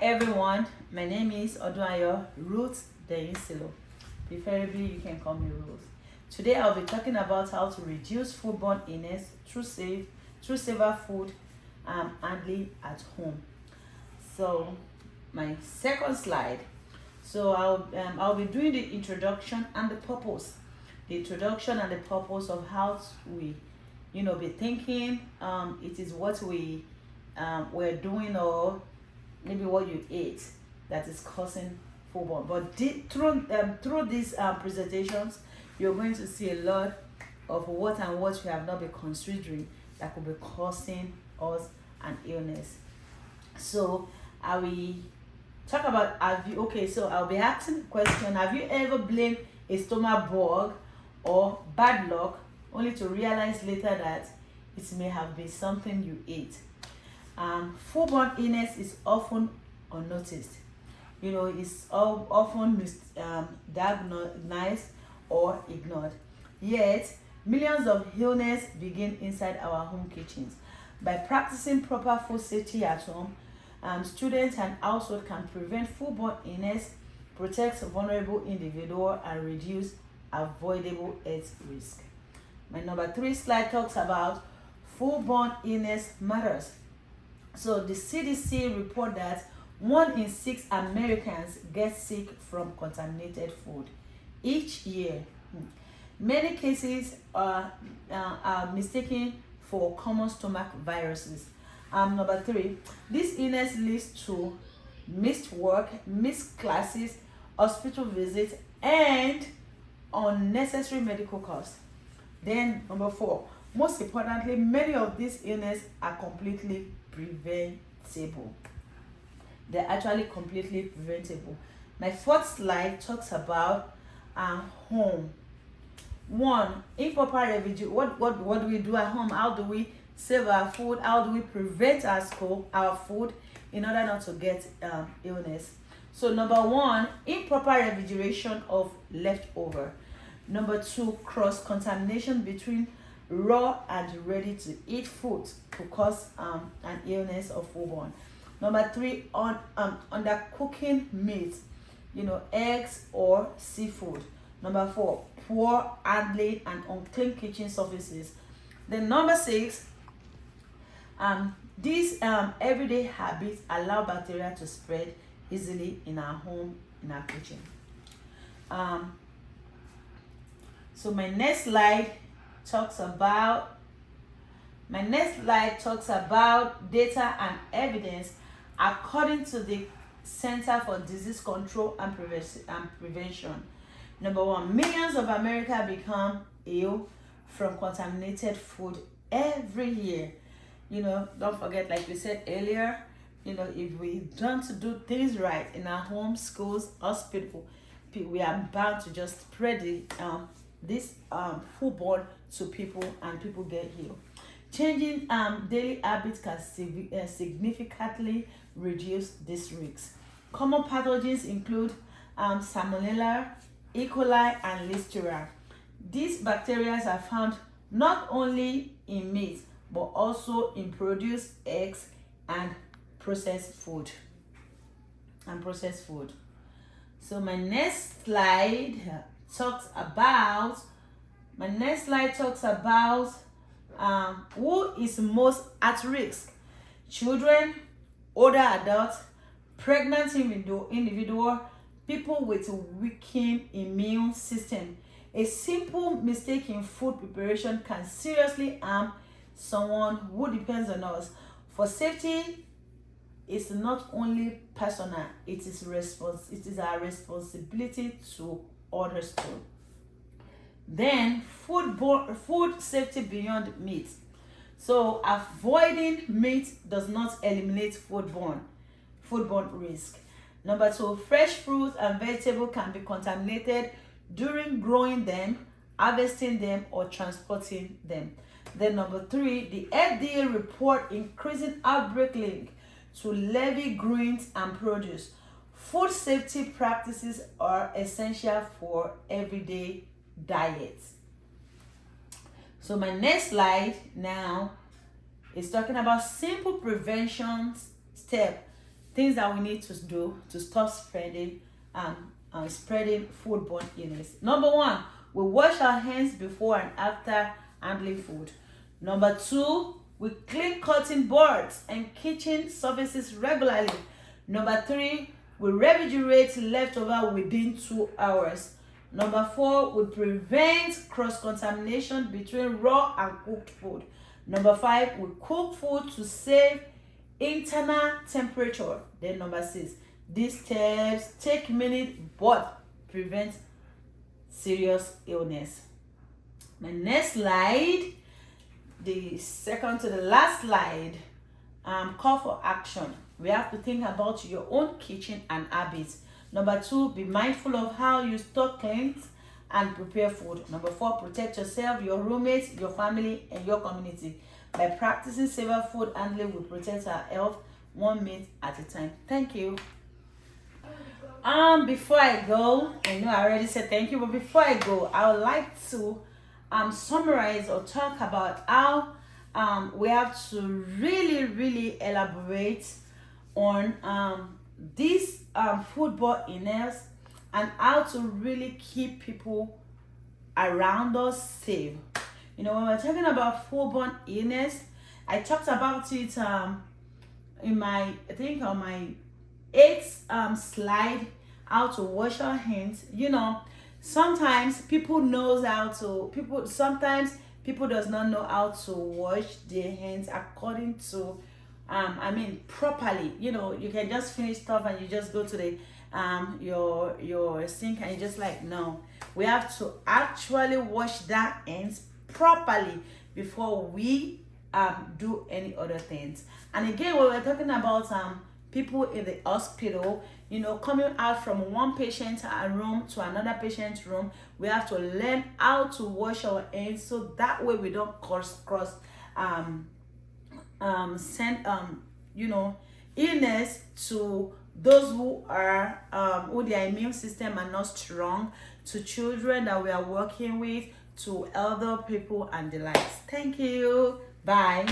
everyone, my name is Odunayo Ruth Deyinsilo. Preferably you can call me Ruth. Today I'll be talking about how to reduce foodborne illness through safer food handling at home. So my second slide. So I'll be doing the introduction and the purpose. The introduction and the purpose of how we be thinking it is what we're doing, or maybe what you ate that is causing foodborne. But through these presentations, you're going to see a lot of what we have not been considering that could be causing us an illness. So I will talk about so I'll be asking the question: have you ever blamed a stomach bug or bad luck only to realize later that it may have been something you ate? Foodborne illness is often unnoticed. It's often misdiagnosed or ignored. Yet, millions of illnesses begin inside our home kitchens. By practicing proper food safety at home, students and households can prevent foodborne illness, protect vulnerable individuals, and reduce avoidable health risk. My number 3 slide talks about foodborne illness matters. So the CDC report that 1 in 6 Americans get sick from contaminated food each year. Many cases are mistaken for common stomach viruses. Number 3, this illness leads to missed work, missed classes, hospital visits, and unnecessary medical costs. Then number 4, most importantly, many of these illnesses are completely preventable. They're actually completely preventable. My 4th slide talks about home. 1, improper refrigeration. What do we do at home? How do we save our food? How do we prevent our food in order not to get illness? So number 1, improper refrigeration of leftover. Number 2, cross-contamination between raw and ready-to-eat food to cause an illness of foodborne. Number 3, undercooking meat, eggs or seafood. Number 4, poor handling and unclean kitchen surfaces. Then number 6, these everyday habits allow bacteria to spread easily in our home, in our kitchen. So my next slide talks about data and evidence according to the Center for Disease Control and Prevention. Number 1, millions of Americans become ill from contaminated food every year. Don't forget, like we said earlier, if we don't do things right in our home, schools, hospital, we are bound to just spread this foodborne to people, and people get ill. Changing daily habits can significantly reduce these risks. Common pathogens include Salmonella, E. coli, and Listeria. These bacteria are found not only in meat but also in produce, eggs, and processed food. So my next slide talks about who is most at risk: children, older adults, pregnant individual, people with weakened immune system. A simple mistake in food preparation can seriously harm someone who depends on us. For safety, it's not only personal, it is our responsibility to others too. Then food safety beyond meat. So avoiding meat does not eliminate foodborne risk. Number 2, fresh fruit and vegetable can be contaminated during growing them, harvesting them, or transporting them. Then number 3, the FDA report increasing outbreak link to leafy greens and produce. Food safety practices are essential for everyday diets. So my next slide now is talking about simple prevention step things that we need to do to stop spreading foodborne illness. Number one, we wash our hands before and after handling food. Number two, we clean cutting boards and kitchen surfaces regularly. Number three, we refrigerate leftover within 2 hours. Number four, we prevent cross-contamination between raw and cooked food. Number five, we cook food to save internal temperature. Then number six, these steps take minutes but prevent serious illness. My next slide, the second to the last slide, call for action. We have to think about your own kitchen and habits. Number two, be mindful of how you stock, clean, and prepare food. Number four, protect yourself, your roommates, your family, and your community. By practicing safer food handling, we protect our health one meal at a time. Thank you. Before I go, I know I already said thank you, but before I go, I would like to summarize or talk about how we have to really elaborate on this foodborne illness and how to really keep people around us safe. You know, when we're talking about foodborne illness, I talked about it in my, I think on my 8th slide, how to wash our hands. You know, sometimes people does not know how to wash their hands according to properly. You know, you can just finish stuff and you just go to the your sink and you just like, no, we have to actually wash that hands properly before we do any other things. And again, when we're talking about people in the hospital, you know, coming out from one patient's room to another patient's room, we have to learn how to wash our hands so that way we don't send illness to those who their immune system are not strong, to children that we are working with, to elder people and the likes. Thank you. Bye.